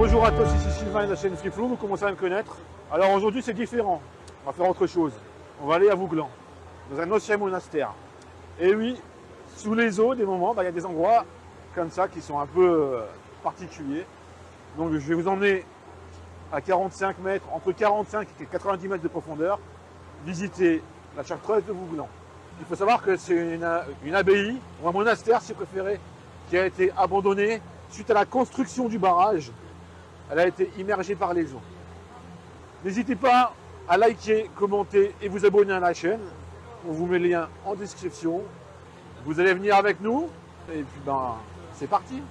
Bonjour à tous, ici Sylvain de la chaîne Free Flow, vous commencez à me connaître. Alors aujourd'hui c'est différent, on va faire autre chose. On va aller à Vouglan, dans un ancien monastère. Et oui, sous les eaux, des moments, il y a des endroits comme ça qui sont un peu particuliers. Donc je vais vous emmener à 45 mètres, entre 45 et 90 mètres de profondeur, visiter la chartreuse de Vouglan. Il faut savoir que c'est une abbaye, ou un monastère si préféré, qui a été abandonné suite à la construction du barrage. Elle a été immergée par les eaux. N'hésitez pas à liker, commenter et vous abonner à la chaîne. On vous met le lien en description. Vous allez venir avec nous et puis c'est parti.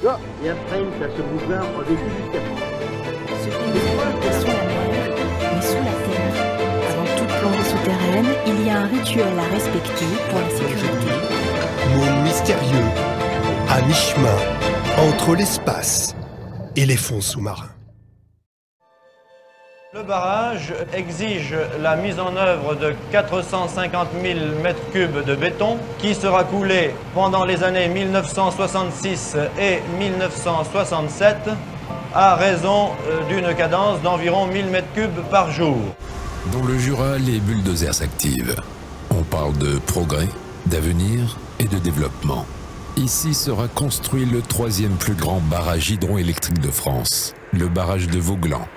Et après, ça se bouge en début du terrain. Ce pays est sous la mer, mais sous la terre. Avant toute plongée souterraine, il y a un rituel à respecter pour la sécurité. Monde mystérieux, à mi-chemin entre l'espace et les fonds sous-marins. Le barrage exige la mise en œuvre de 450 000 m3 de béton qui sera coulé pendant les années 1966 et 1967 à raison d'une cadence d'environ 1000 m3 par jour. Dans le Jura, les bulldozers s'activent. On parle de progrès, d'avenir et de développement. Ici sera construit le 3e plus grand barrage hydroélectrique de France, le barrage de Vouglan.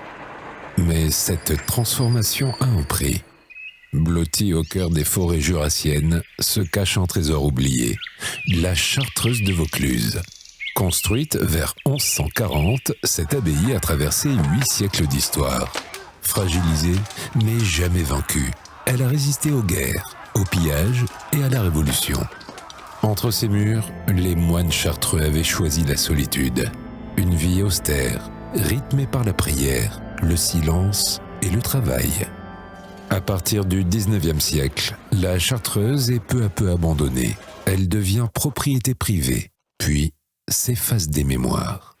Mais cette transformation a un prix. Blotti au cœur des forêts jurassiennes se cache un trésor oublié, la chartreuse de Vaucluse. Construite vers 1140, cette abbaye a traversé 8 siècles d'histoire. Fragilisée, mais jamais vaincue, elle a résisté aux guerres, aux pillages et à la Révolution. Entre ces murs, les moines chartreux avaient choisi la solitude. Une vie austère, rythmée par la prière, le silence et le travail. À partir du 19e siècle, la chartreuse est peu à peu abandonnée. Elle devient propriété privée, puis s'efface des mémoires.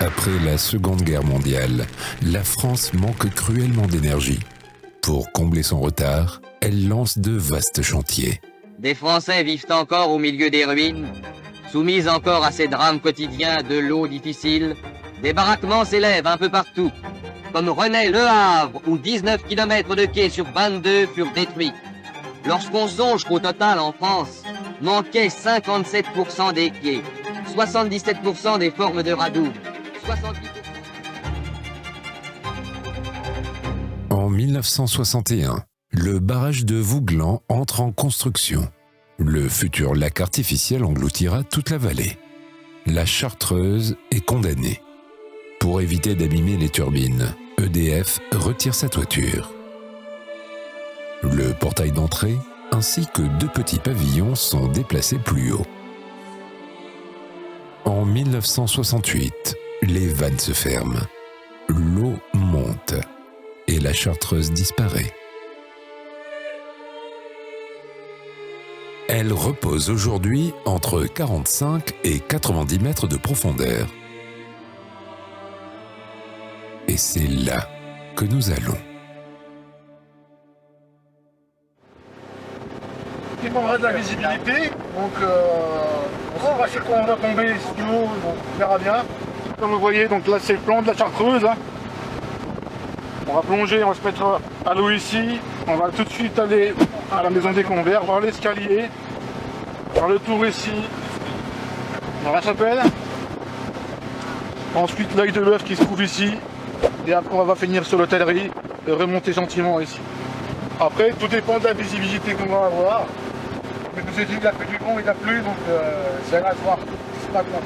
Après la Seconde Guerre mondiale, la France manque cruellement d'énergie. Pour combler son retard, elle lance de vastes chantiers. Des Français vivent encore au milieu des ruines, soumis encore à ces drames quotidiens de l'eau difficile. Des baraquements s'élèvent un peu partout, comme René Le Havre, où 19 km de quais sur 22 furent détruits. Lorsqu'on songe qu'au total en France, manquaient 57% des quais, 77% des formes de radoues, 68%... En 1961, le barrage de Vouglan entre en construction. Le futur lac artificiel engloutira toute la vallée. La chartreuse est condamnée. Pour éviter d'abîmer les turbines, EDF retire sa toiture. Le portail d'entrée ainsi que 2 petits pavillons sont déplacés plus haut. En 1968, les vannes se ferment. L'eau monte et la chartreuse disparaît. Elle repose aujourd'hui entre 45 et 90 mètres de profondeur. Et c'est là que nous allons. Il prendra de la visibilité, donc on saura sur quoi on va tomber sous l'eau, donc on verra bien. Comme vous voyez, donc là c'est le plan de la chartreuse. On va plonger, on va se mettre à l'eau ici. On va tout de suite aller à la maison des convers, voir l'escalier, faire le tour ici, dans la chapelle. Ensuite l'œil de l'œuf qui se trouve ici. Et après on va finir sur l'hôtellerie et remonter gentiment ici. Après tout dépend de la visibilité qu'on va avoir. Mais je vous ai dit il a fait du bon, il a plu, donc c'est à voir. C'est pas grave.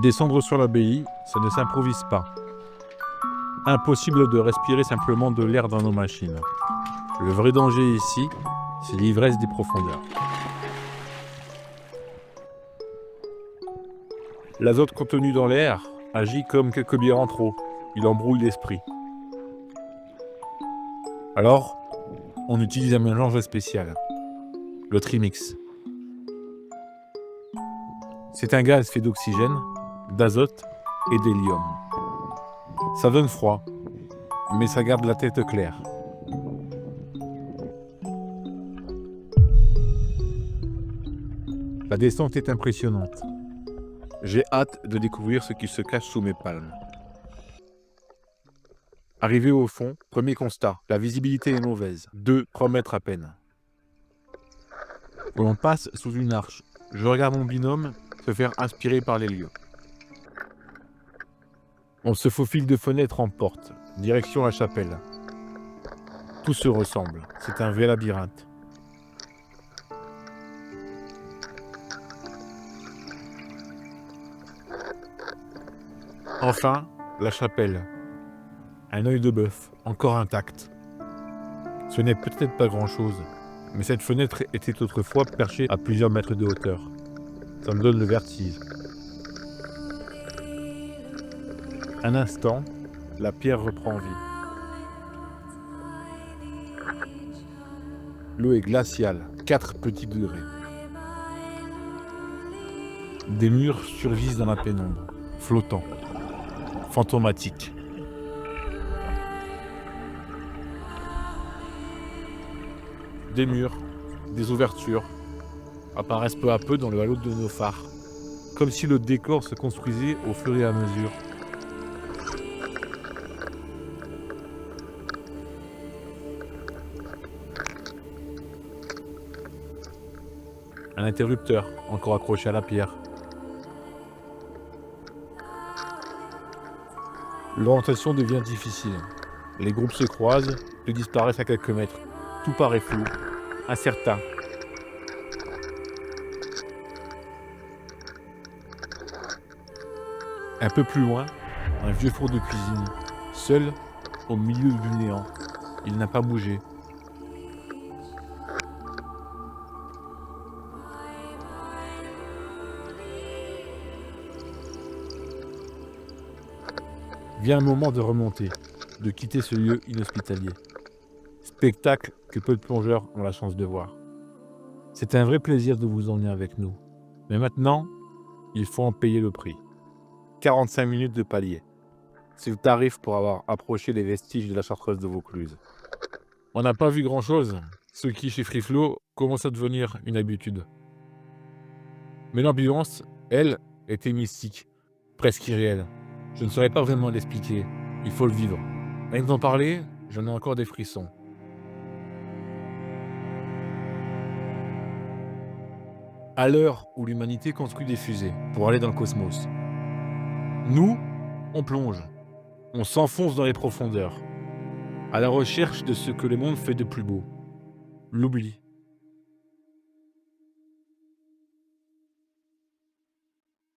Descendre sur l'abbaye, ça ne s'improvise pas. Impossible de respirer simplement de l'air dans nos machines. Le vrai danger ici, c'est l'ivresse des profondeurs. L'azote contenu dans l'air agit comme quelques bières en trop. Il embrouille l'esprit. Alors, on utilise un mélange spécial, le Trimix. C'est un gaz fait d'oxygène d'azote et d'hélium. Ça donne froid, mais ça garde la tête claire. La descente est impressionnante. J'ai hâte de découvrir ce qui se cache sous mes palmes. Arrivé au fond, premier constat, la visibilité est mauvaise, 2-3 mètres à peine. On passe sous une arche. Je regarde mon binôme se faire inspirer par les lieux. On se faufile de fenêtre en porte, direction la chapelle. Tout se ressemble, c'est un vrai labyrinthe. Enfin, la chapelle. Un œil de bœuf, encore intact. Ce n'est peut-être pas grand-chose, mais cette fenêtre était autrefois perchée à plusieurs mètres de hauteur. Ça me donne le vertige. Un instant, la pierre reprend vie. L'eau est glaciale, 4 petits degrés. Des murs surgissent dans la pénombre, flottants, fantomatiques. Des murs, des ouvertures apparaissent peu à peu dans le halo de nos phares, comme si le décor se construisait au fur et à mesure. Un interrupteur, encore accroché à la pierre. L'orientation devient difficile. Les groupes se croisent, puis disparaissent à quelques mètres. Tout paraît flou, incertain. Un peu plus loin, un vieux four de cuisine, seul au milieu du néant. Il n'a pas bougé. Vient un moment de remonter, de quitter ce lieu inhospitalier. Spectacle que peu de plongeurs ont la chance de voir. C'est un vrai plaisir de vous emmener avec nous. Mais maintenant, il faut en payer le prix. 45 minutes de palier. C'est le tarif pour avoir approché les vestiges de la chartreuse de Vaucluse. On n'a pas vu grand-chose, ce qui, chez Free-Flow, commence à devenir une habitude. Mais l'ambiance, elle, était mystique, presque irréelle. Je ne saurais pas vraiment l'expliquer, il faut le vivre. Rien d'en parler, j'en ai encore des frissons. À l'heure où l'humanité construit des fusées pour aller dans le cosmos, nous, on plonge, on s'enfonce dans les profondeurs, à la recherche de ce que le monde fait de plus beau, l'oubli.